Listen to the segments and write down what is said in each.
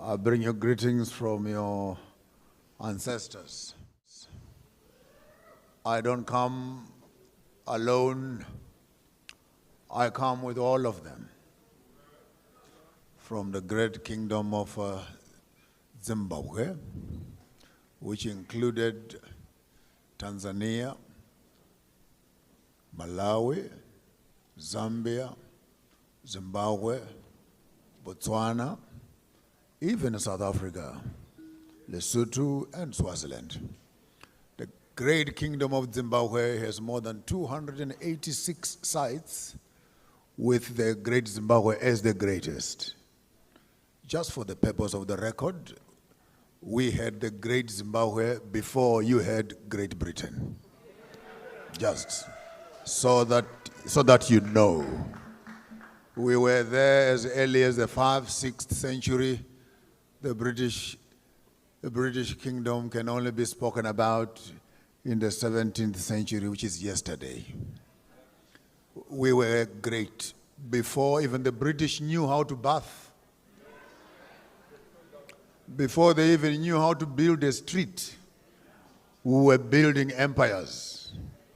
I bring you greetings from your ancestors. I don't come alone. I come with all of them from the great kingdom of Zimbabwe, which included Tanzania, Malawi, Zambia, Zimbabwe, Botswana, even South Africa, Lesotho, and Swaziland. The great kingdom of Zimbabwe has more than 286 sites, with the great Zimbabwe as the greatest. Just for the purpose of the record, we had the great Zimbabwe before you had Great Britain. Just so that you know. We were there as early as the 5th, 6th century. The British kingdom can only be spoken about in the 17th century, which is yesterday. We were great before even the British knew how to bath. Before they even knew how to build a street, we were building empires.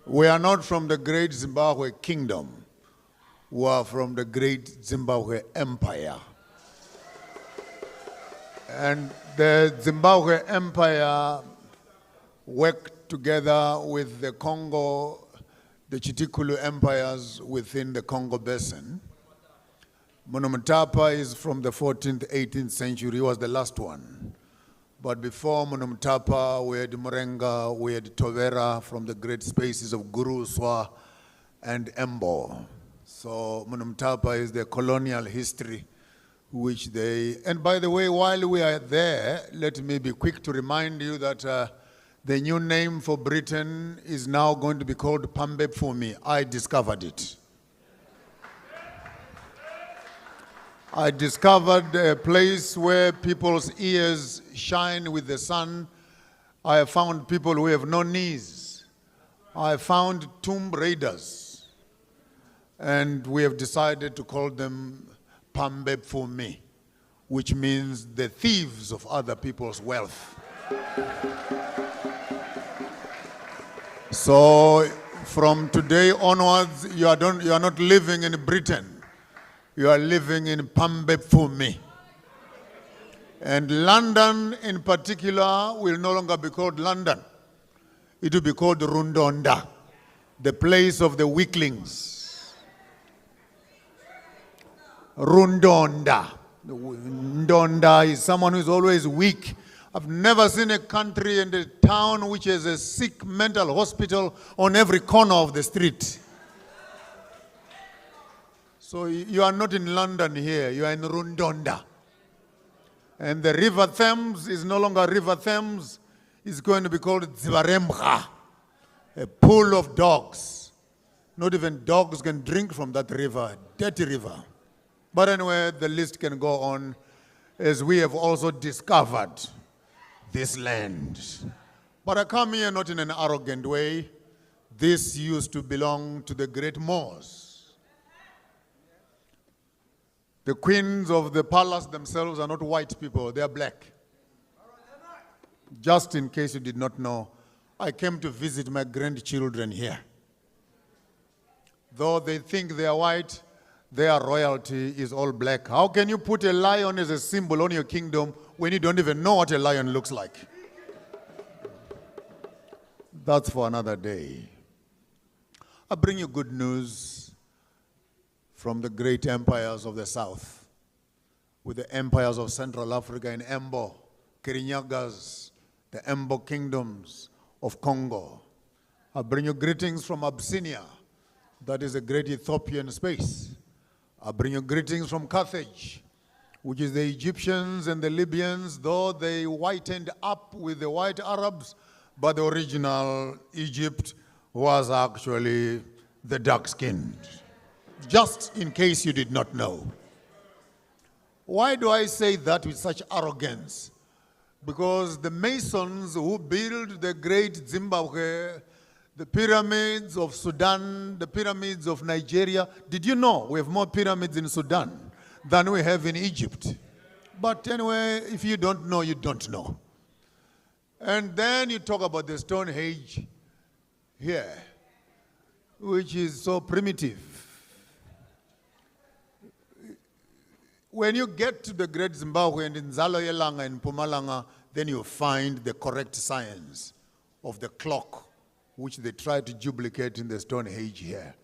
We are not from the great Zimbabwe kingdom. We are from the great Zimbabwe empire. And the Zimbabwe empire worked together with the Congo, the Chitikulu empires within the Congo basin. Monomotapa is from the 14th, 18th century. He was the last one. But before Monomotapa, we had Murenga, we had Tovera from the great spaces of Guru, Swa, and Embo. So Monomotapa is the colonial history which they... And by the way, while we are there, let me be quick to remind you that the new name for Britain is now going to be called Pambepfumi. I discovered it. I discovered a place where people's ears shine with the sun. I have found people who have no knees. I found tomb raiders. And we have decided to call them Pambepfumi, which means the thieves of other people's wealth. So from today onwards, you are not living in Britain. You are living in Pambepfumi. And London in particular will no longer be called London. It will be called Rundonda, the place of the weaklings. Rundonda. Ndonda is someone who is always weak. I've never seen a country and a town which has a sick mental hospital on every corner of the street. So you are not in London here, you are in Rundonda. And the River Thames is no longer River Thames, it's going to be called Zibaremcha, a pool of dogs. Not even dogs can drink from that river, dirty river. But anyway, the list can go on, as we have also discovered this land. But I come here not in an arrogant way. This used to belong to the great Moors. The queens of the palace themselves are not white people, they are black. Just in case you did not know, I came to visit my grandchildren here. Though they think they are white, their royalty is all black. How can you put a lion as a symbol on your kingdom when you don't even know what a lion looks like? That's for another day. I bring you good news from the great empires of the South, with the empires of Central Africa in Embo, Kirinyagas, the Embo kingdoms of Congo. I bring you greetings from Abyssinia, that is a great Ethiopian space. I bring you greetings from Carthage, which is the Egyptians and the Libyans, though they whitened up with the white Arabs, but the original Egypt was actually the dark-skinned. Just in case you did not know. Why do I say that with such arrogance? Because the Masons who built the great Zimbabwe, the pyramids of Sudan, the pyramids of Nigeria. Did you know we have more pyramids in Sudan than we have in Egypt? But anyway, if you don't know, you don't know. And then you talk about the Stonehenge here, which is so primitive. When you get to the Great Zimbabwe and in Zaloyelanga and Mpumalanga, then you find the correct science of the clock, which they try to duplicate in the Stonehenge here.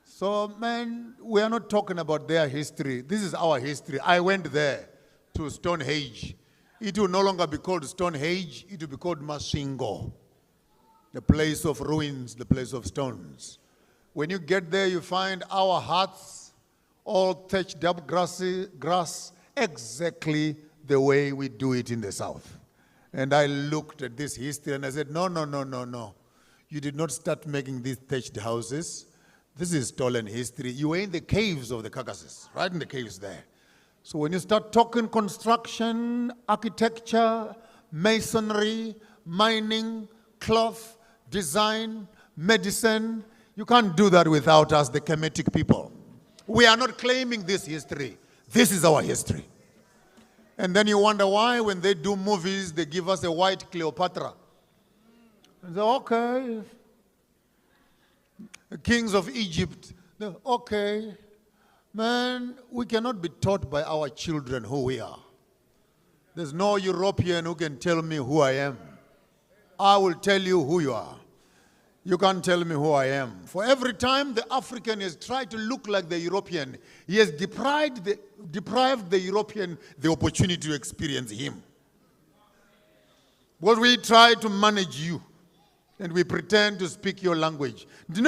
So, man, we are not talking about their history. This is our history. I went there to Stonehenge. It will no longer be called Stonehenge. It will be called Masvingo, the place of ruins, the place of stones. When you get there, you find our huts all thatched up grass, exactly the way we do it in the South. And I looked at this history and I said, no, no, no, no, no. You did not start making these thatched houses. This is stolen history. You were in the caves of the Caucasus, right in the caves there. So when you start talking construction, architecture, masonry, mining, cloth, design, medicine, you can't do that without us, the Kemetic people. We are not claiming this history. This is our history. And then you wonder why when they do movies, they give us a white Cleopatra. And say, okay. The kings of Egypt, okay. Man, we cannot be taught by our children who we are. There's no European who can tell me who I am. I will tell you who you are. You can't tell me who I am. For every time the African has tried to look like the European, he has deprived the European the opportunity to experience him. But we try to manage you, and we pretend to speak your language. We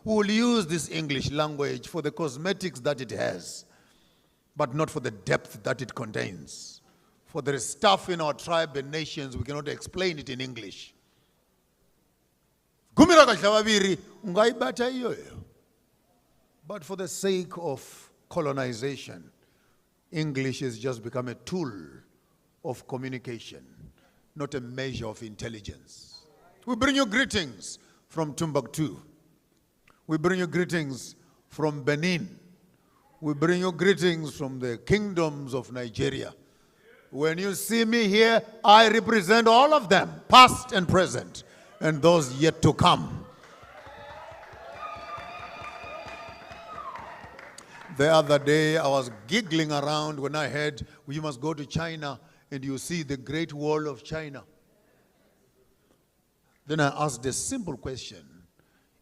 will use this English language for the cosmetics that it has, but not for the depth that it contains. For there is stuff in our tribe and nations, we cannot explain it in English. But for the sake of colonization, English has just become a tool of communication, not a measure of intelligence. We bring you greetings from Timbuktu. We bring you greetings from Benin. We bring you greetings from the kingdoms of Nigeria. When you see me here, I represent all of them, past and present, and those yet to come. The other day, I was giggling around when I heard, well, you must go to China and you see the Great Wall of China. Then I asked a simple question.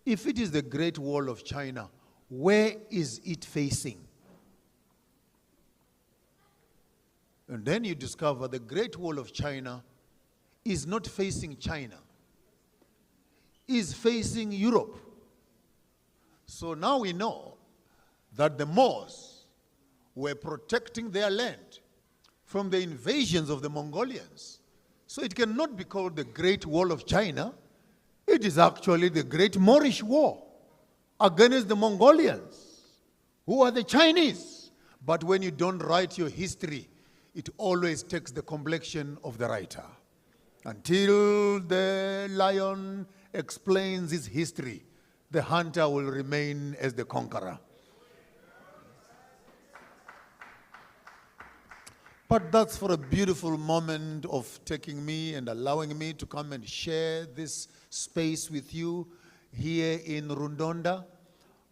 If it is the Great Wall of China, where is it facing? And then you discover the Great Wall of China is not facing China, is facing Europe. So now we know that the Moors were protecting their land from the invasions of the Mongolians. So it cannot be called the Great Wall of China. It is actually the Great Moorish War against the Mongolians, who are the Chinese. But when you don't write your history, it always takes the complexion of the writer. Until the lion explains his history, the hunter will remain as the conqueror. But that's for a beautiful moment of taking me and allowing me to come and share this space with you here in Rundonda.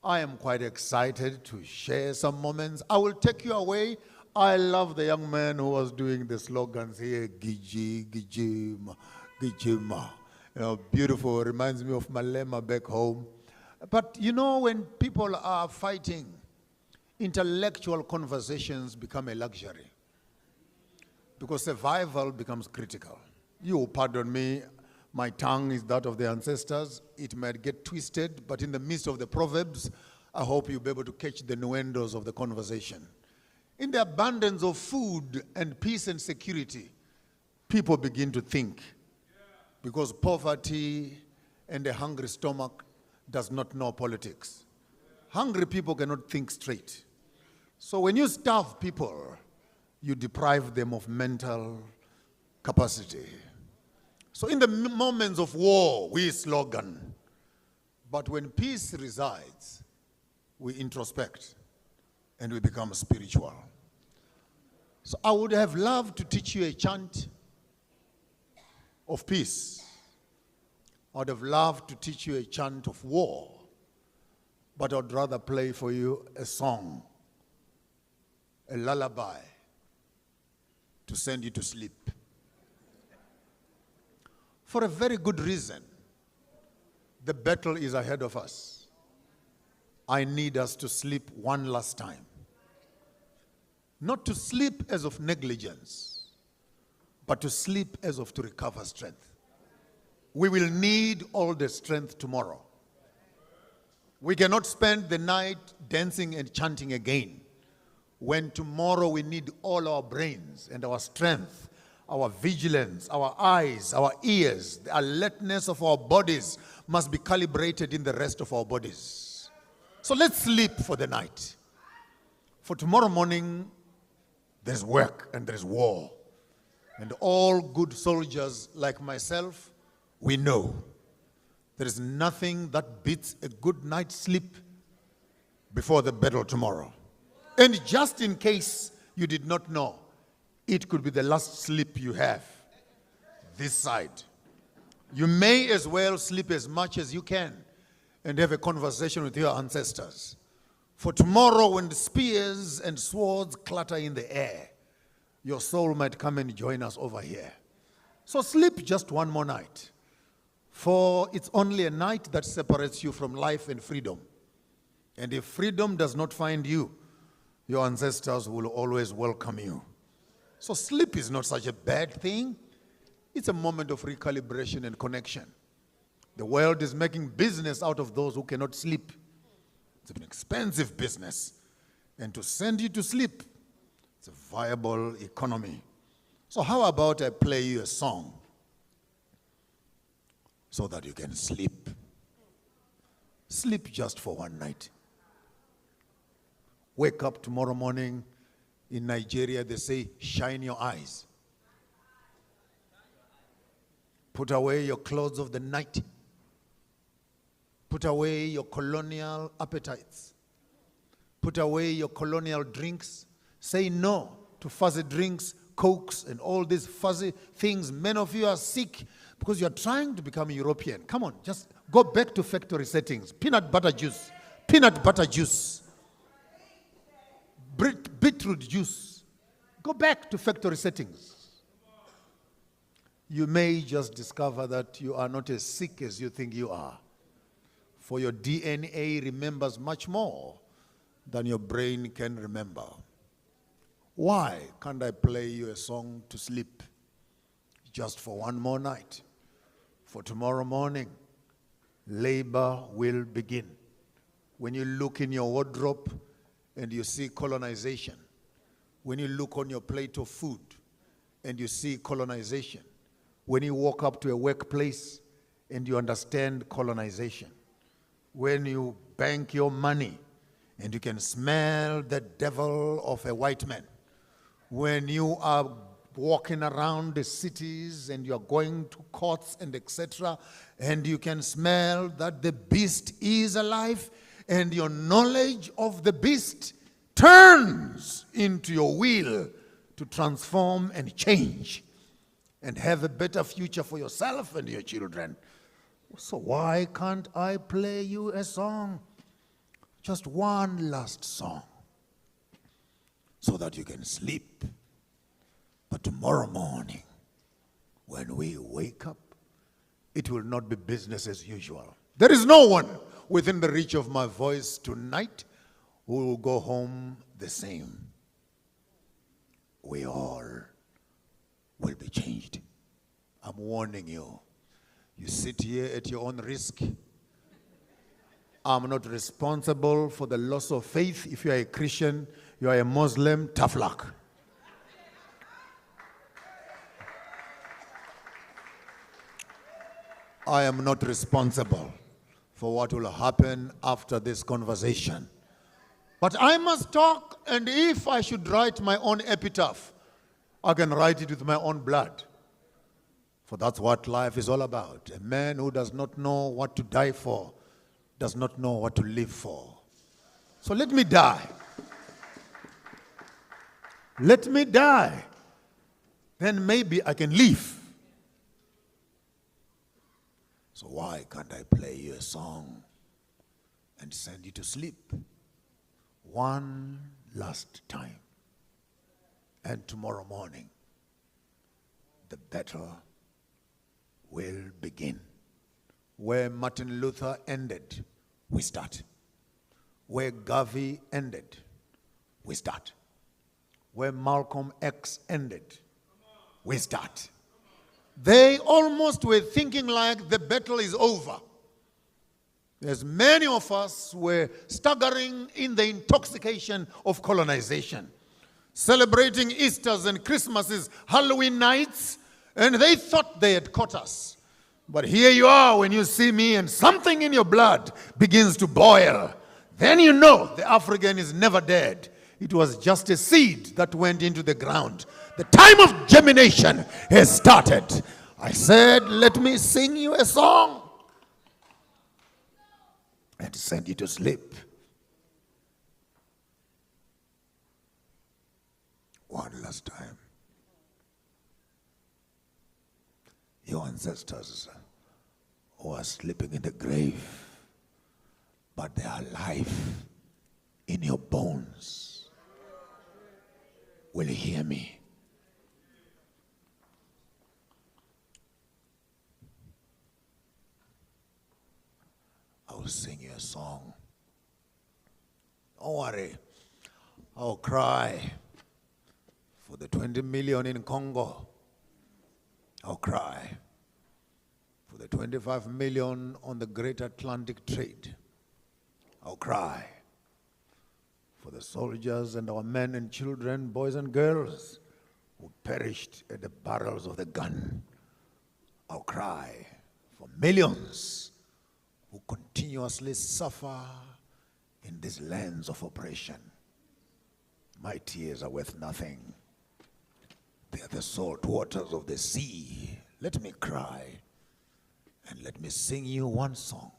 I am quite excited to share some moments. I will take you away. I love the young man who was doing the slogans here, Giji, Gijima, Gijima. You know, beautiful, reminds me of Malema back home. But you know, when people are fighting, intellectual conversations become a luxury because survival becomes critical. You will pardon me, my tongue is that of the ancestors. It might get twisted, but in the midst of the proverbs, I hope you'll be able to catch the innuendos of the conversation. In the abundance of food and peace and security, people begin to think, because poverty and a hungry stomach does not know politics. Hungry people cannot think straight. So when you starve people, you deprive them of mental capacity. So in the moments of war, we slogan. But when peace resides, we introspect. and we become spiritual. So I would have loved to teach you a chant of peace. I would have loved to teach you a chant of war, but I'd rather play for you a song, a lullaby, to send you to sleep. For a very good reason. The battle is ahead of us. I need us to sleep one last time. Not to sleep as of negligence, but to sleep as of to recover strength. We will need all the strength tomorrow. We cannot spend the night dancing and chanting again, when tomorrow we need all our brains and our strength, our vigilance, our eyes, our ears, the alertness of our bodies must be calibrated in the rest of our bodies. So let's sleep for the night. For tomorrow morning, there's work and there's war. And all good soldiers like myself, we know there is nothing that beats a good night's sleep before the battle tomorrow. And just in case you did not know, it could be the last sleep you have this side. You may as well sleep as much as you can and have a conversation with your ancestors. For tomorrow, when the spears and swords clatter in the air, your soul might come and join us over here. So sleep just one more night. For it's only a night that separates you from life and freedom. And if freedom does not find you, your ancestors will always welcome you. So sleep is not such a bad thing. It's a moment of recalibration and connection. The world is making business out of those who cannot sleep. It's an expensive business. And to send you to sleep, it's a viable economy. So how about I play you a song so that you can sleep? Sleep just for one night. Wake up tomorrow morning. In Nigeria, they say, shine your eyes. Put away your clothes of the night. Put away your colonial appetites. Put away your colonial drinks. Say no to fuzzy drinks, cokes, and all these fuzzy things. Many of you are sick because you're trying to become European. Come on, just go back to factory settings. Peanut butter juice. Peanut butter juice. Beetroot juice. Go back to factory settings. You may just discover that you are not as sick as you think you are. For your DNA remembers much more than your brain can remember. Why can't I play you a song to sleep just for one more night? For tomorrow morning, labor will begin. When you look in your wardrobe and you see colonization, when you look on your plate of food and you see colonization, when you walk up to a workplace and you understand colonization, when you bank your money and you can smell the devil of a white man, when you are walking around the cities and you're going to courts and etc., and you can smell that the beast is alive, and your knowledge of the beast turns into your will to transform and change and have a better future for yourself and your children. So why can't I play you a song? Just one last song so that you can sleep. But tomorrow morning, when we wake up, it will not be business as usual. There is no one within the reach of my voice tonight who will go home the same. We all will be changed. I'm warning you. You sit here at your own risk. I'm not responsible for the loss of faith. If you are a Christian, you are a Muslim, tough luck. I am not responsible for what will happen after this conversation. But I must talk, and if I should write my own epitaph, I can write it with my own blood. For that's what life is all about. A man who does not know what to die for does not know what to live for. So let me die. Let me die. Then maybe I can live. So why can't I play you a song and send you to sleep one last time? And tomorrow morning, the battle will begin. Where Martin Luther ended, we start. Where Garvey ended, we start. Where Malcolm X ended, we start. They almost were thinking like the battle is over. As many of us were staggering in the intoxication of colonization, celebrating Easters and Christmases, Halloween nights, and they thought they had caught us. But here you are when you see me and something in your blood begins to boil. Then you know the African is never dead. It was just a seed that went into the ground. The time of germination has started. I said, let me sing you a song and send you to sleep. One last time. Your ancestors who are sleeping in the grave, but they are alive in your bones, will you hear me? I will sing you a song. Don't worry. I'll cry for the 20 million in Congo. I'll cry for the 25 million on the Great Atlantic trade. I'll cry for the soldiers and our men and children, boys and girls who perished at the barrels of the gun. I'll cry for millions who continuously suffer in these lands of oppression. My tears are worth nothing. They are the salt waters of the sea. Let me cry and let me sing you one song.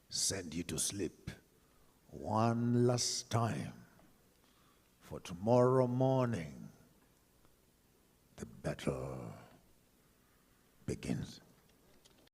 Send you to sleep one last time. For tomorrow morning, the battle begins.